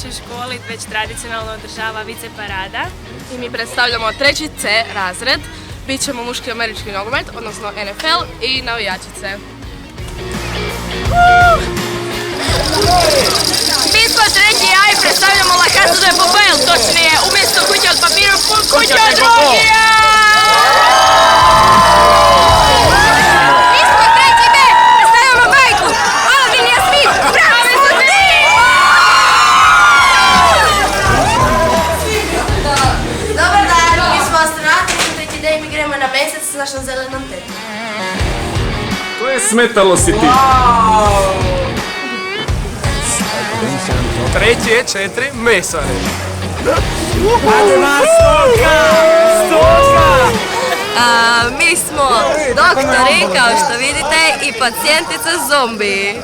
našoj školi već tradicionalno održava vice parada. I mi predstavljamo 3. C razred. Bićemo muški američki nogomet, odnosno NFL i navijačice. Mi smo 3. A i predstavljamo La Casa de Papel, točnije umjesto kuće od papira, kuća od drogija! Mi smo 3. B, predstavljamo Majku, Olivin Jasmin, pravi su tri! Dobar dan, mi smo astronauti, mi smo 3. D i mi gremo na mjesec s našom zelenom tetom. To je smetalo si ti. 3. je 4 mesare. Mi smo doktori, kao što vidite, i pacijentica zombi.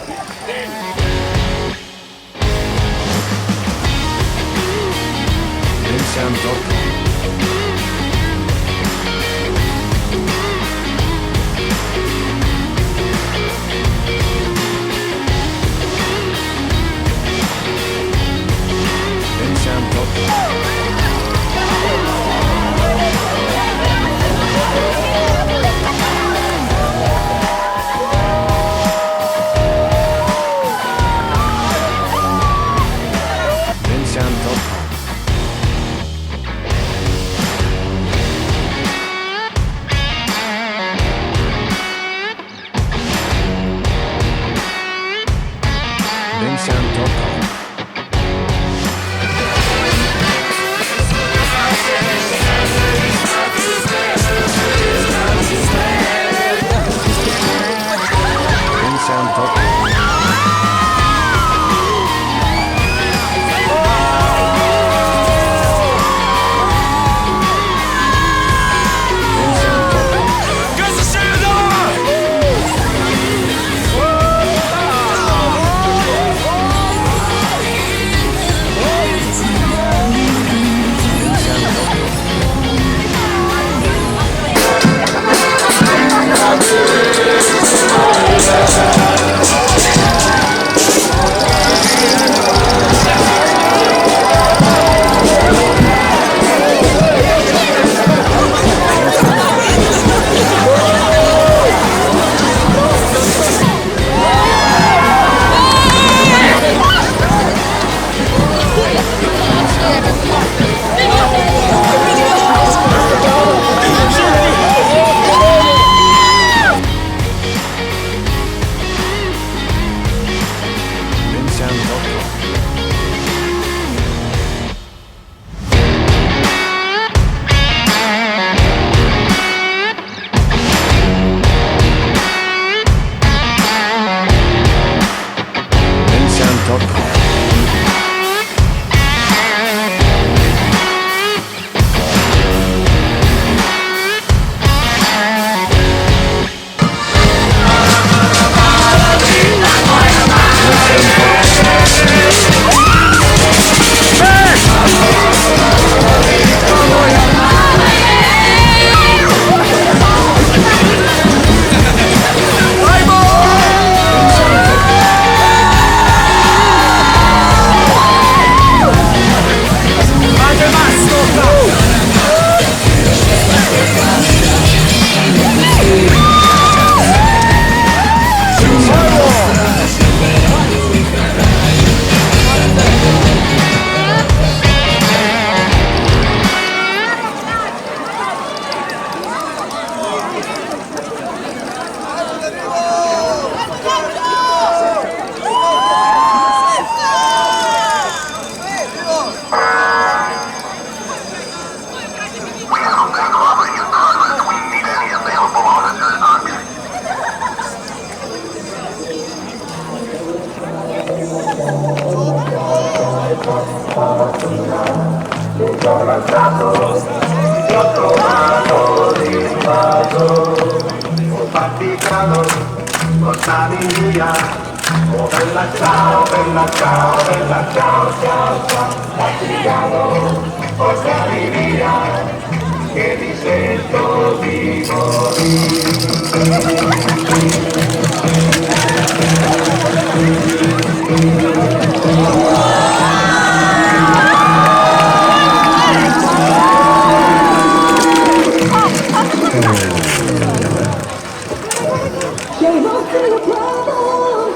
portami via. Oh bella ciao, bella ciao, bella ciao, ciao, ciao. Partiamo, portami via, che mi sento di morire. Životno plavo,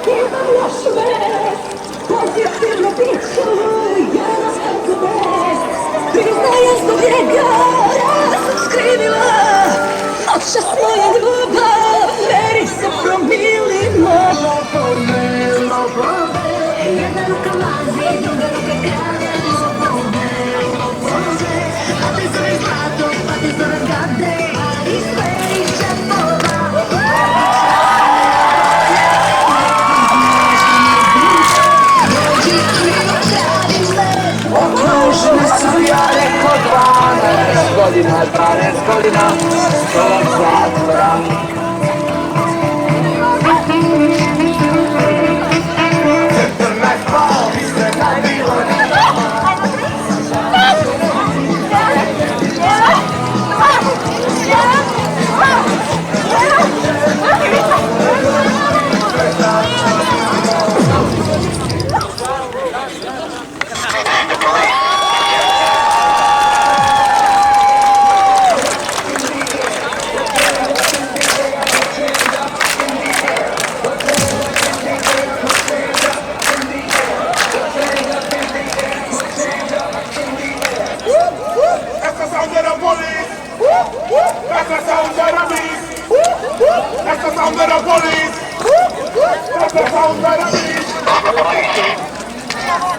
imam još vest, pozitivno biću, ja na srcu vest. Priznajem zbog njega, ja sam skrivila, noćas moja ljubav, meri se promilima. Jedna ruka mazi, druga ruka krade, za tome pomože. A ti zove zlato, a ti zove gade, i sve ih čepova. Okružili su ja reko 12 godina, stolog zatvora.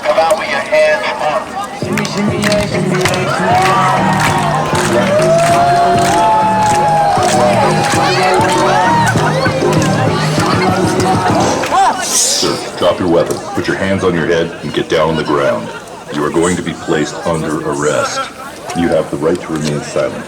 Come out with your hands up. Shimmy, shimmy, yeah, shimmy, Sir, drop your weapon, put your hands on your head, and get down on the ground. You are going to be placed under arrest. You have the right to remain silent.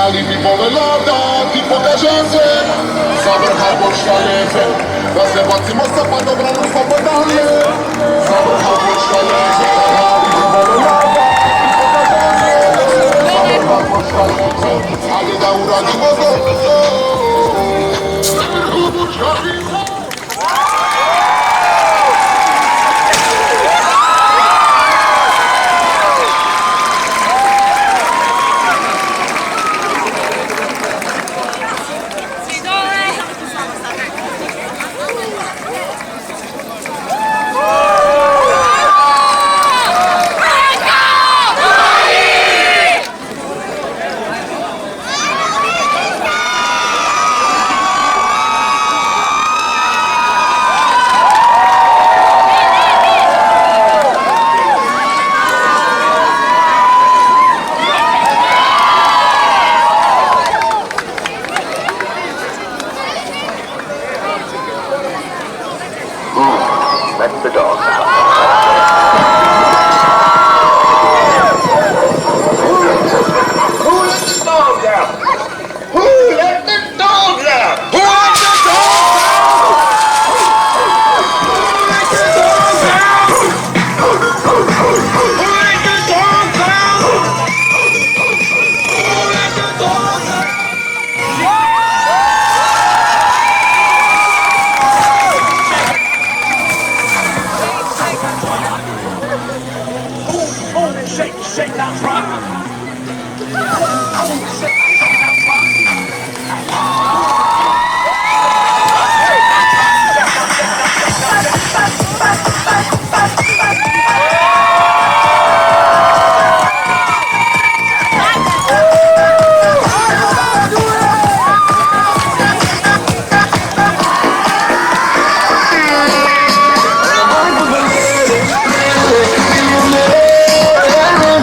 Ali mimo velada, tipo kažete Zavrha pošaljete Da se bacimo sa pa dobra nas pa podane Zavrha pošaljete Ali mimo velada, tipo kažete Zavrha pošaljete Ali da uradimo dobro Zavrha pošaljete Let the dog out. Who let the dogs out? Who let the dogs out? Who let the dogs out? Who let the dogs out? Who let the dogs out? Who let the dogs out? Shake that rock.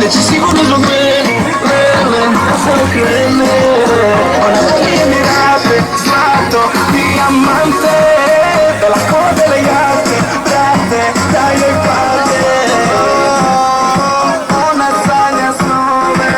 Decisivo nello solo créeme. Ora voglio mirate, slatto, diamante, dalla coda delle gatte, tratte, dai le parte. Una sagna snove,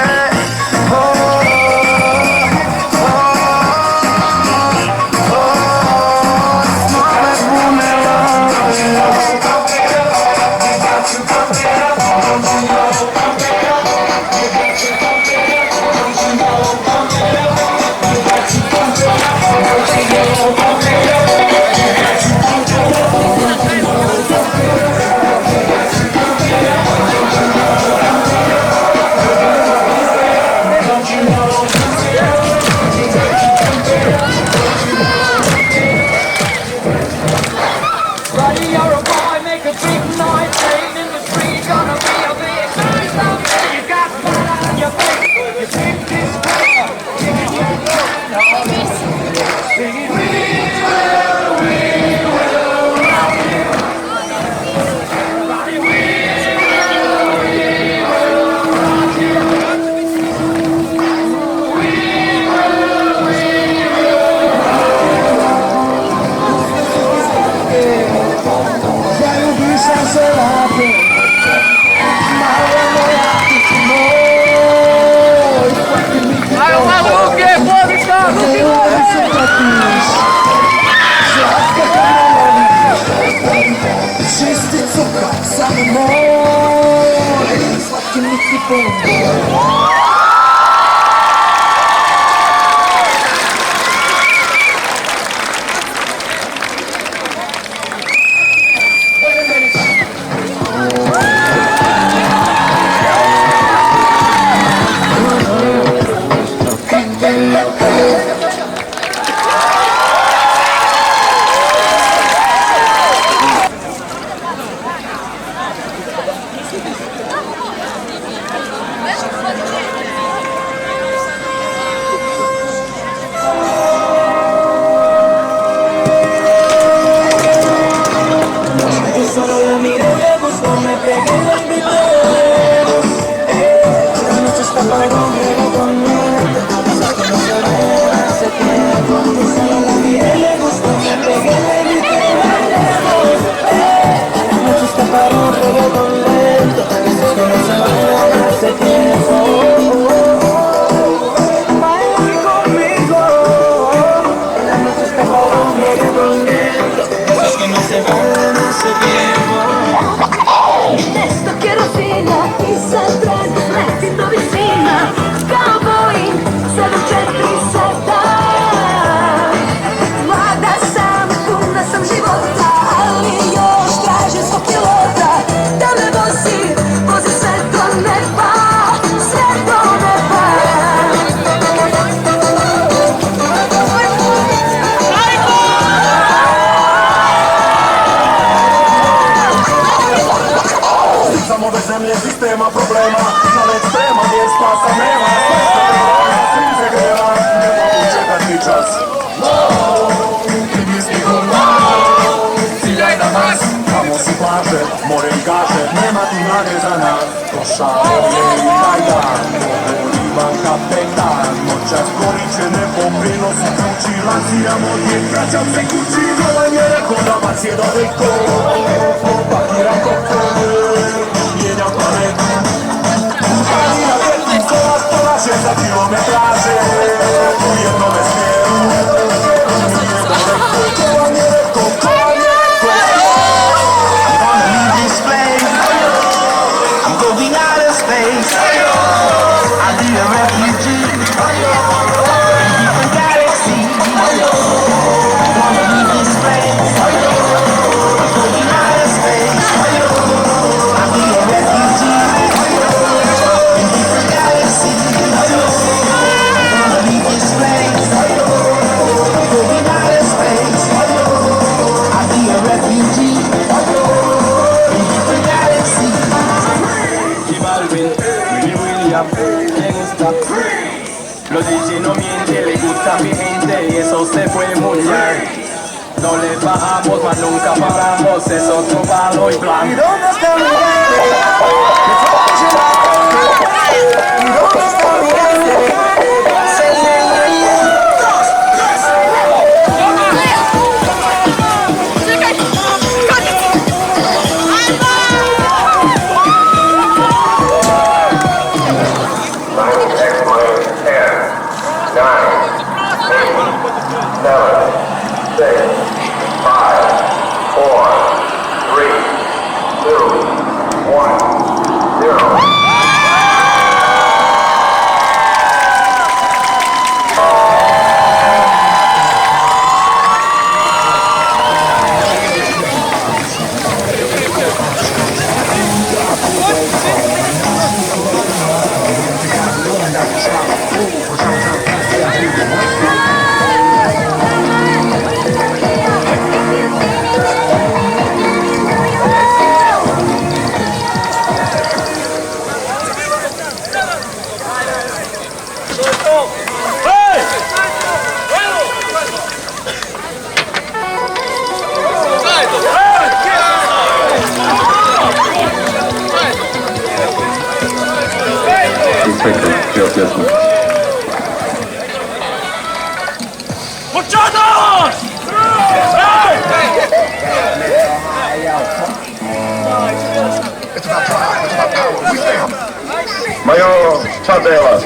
čekati se tren, leti do visina, kao Boeing 747. Mlada sam, puna sam života, ali još tražim svog pilota da me vozi, vozi sve do neba, sve do neba. Samo bez zemlje sistema problema, na ekstrema gdje spasa nema. Svim se greva, ne mogu čekat ni čas. Ti misli ciljaj na nas, tamo su plaže, more i kaže, nema tu nade za nas. Došao je i taj dan, ima kapetan, noćas goriće nebo prinosi kući, lansiramo dvije, vraćam se kući, Golan je rekao da vas je daleko, pakiram koktel, mijenjam planet, ali na vjetni kola polaže za kilometraže, u jednome smjeru, Golan je rekao, I'm gonna leave this place. I'm going outer space. I'll be a refugee in different galaxies. I'm gonna leave this place. I'm going outer space. I'll be a refugee in different galaxies. I'm gonna leave this place. I'm going outer space. I'll be a refugee. Los DJ no mienten, les gusta mi gente y eso se fue muy bien. No les bajamos, mas nunca paramos, es otro palo y blanco. ¿Y dónde está mi gente? ¿Y dónde está mi gente? Major Čadela.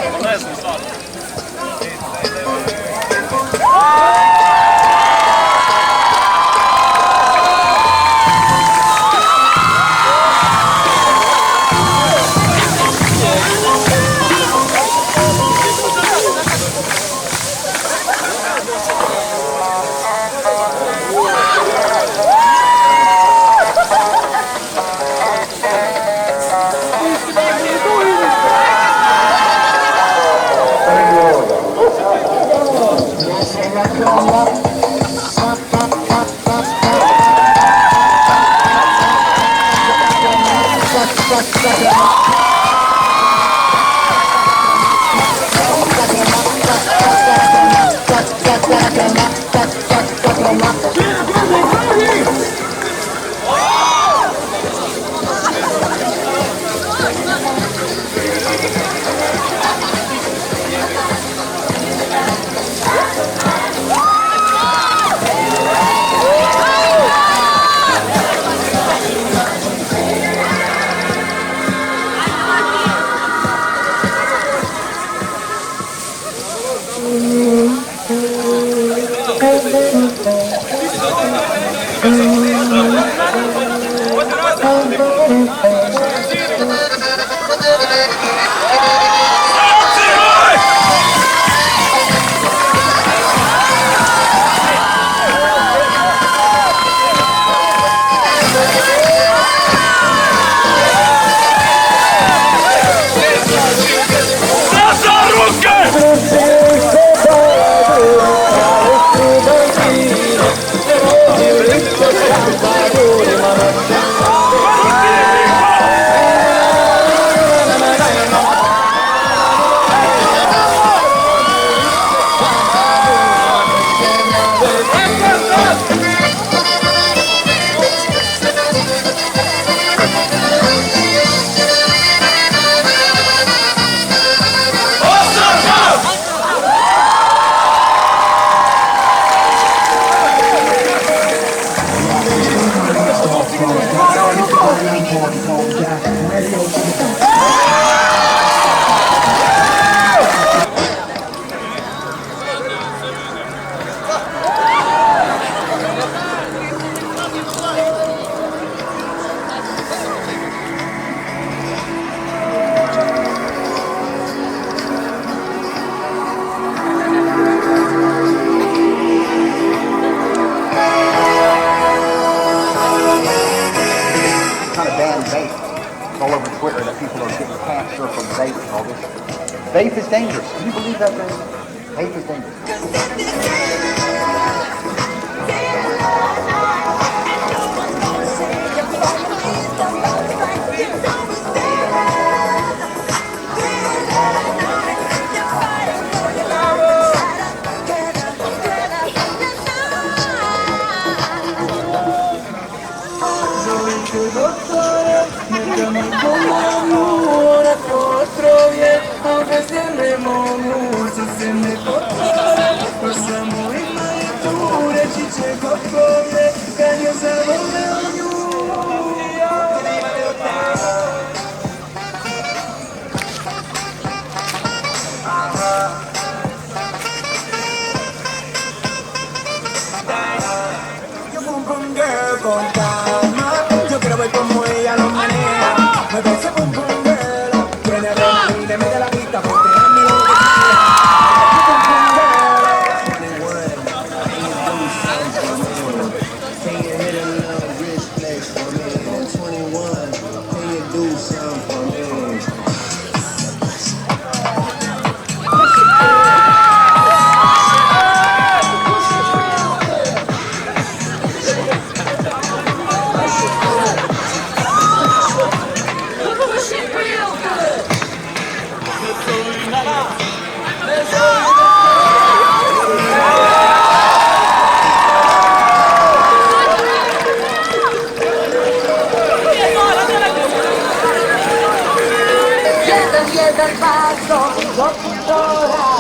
Come pressure from vape and all this. Vape is dangerous. Can you believe that, baby? Vape is dangerous. Con calma, yo quiero ver cómo ella lo maneja. Me parece pum pum girl, tiene adrenalina, me da la pista, porque a mí lo que can you hit a little wrist flex for me? At 21, can you do something for me? Jeden paso, doktora.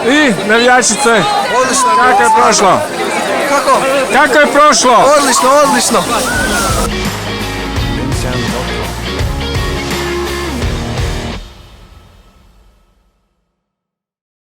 I, navijačice, Odlično. kako je prošlo? Kako? Kako je prošlo? Odlično, odlično.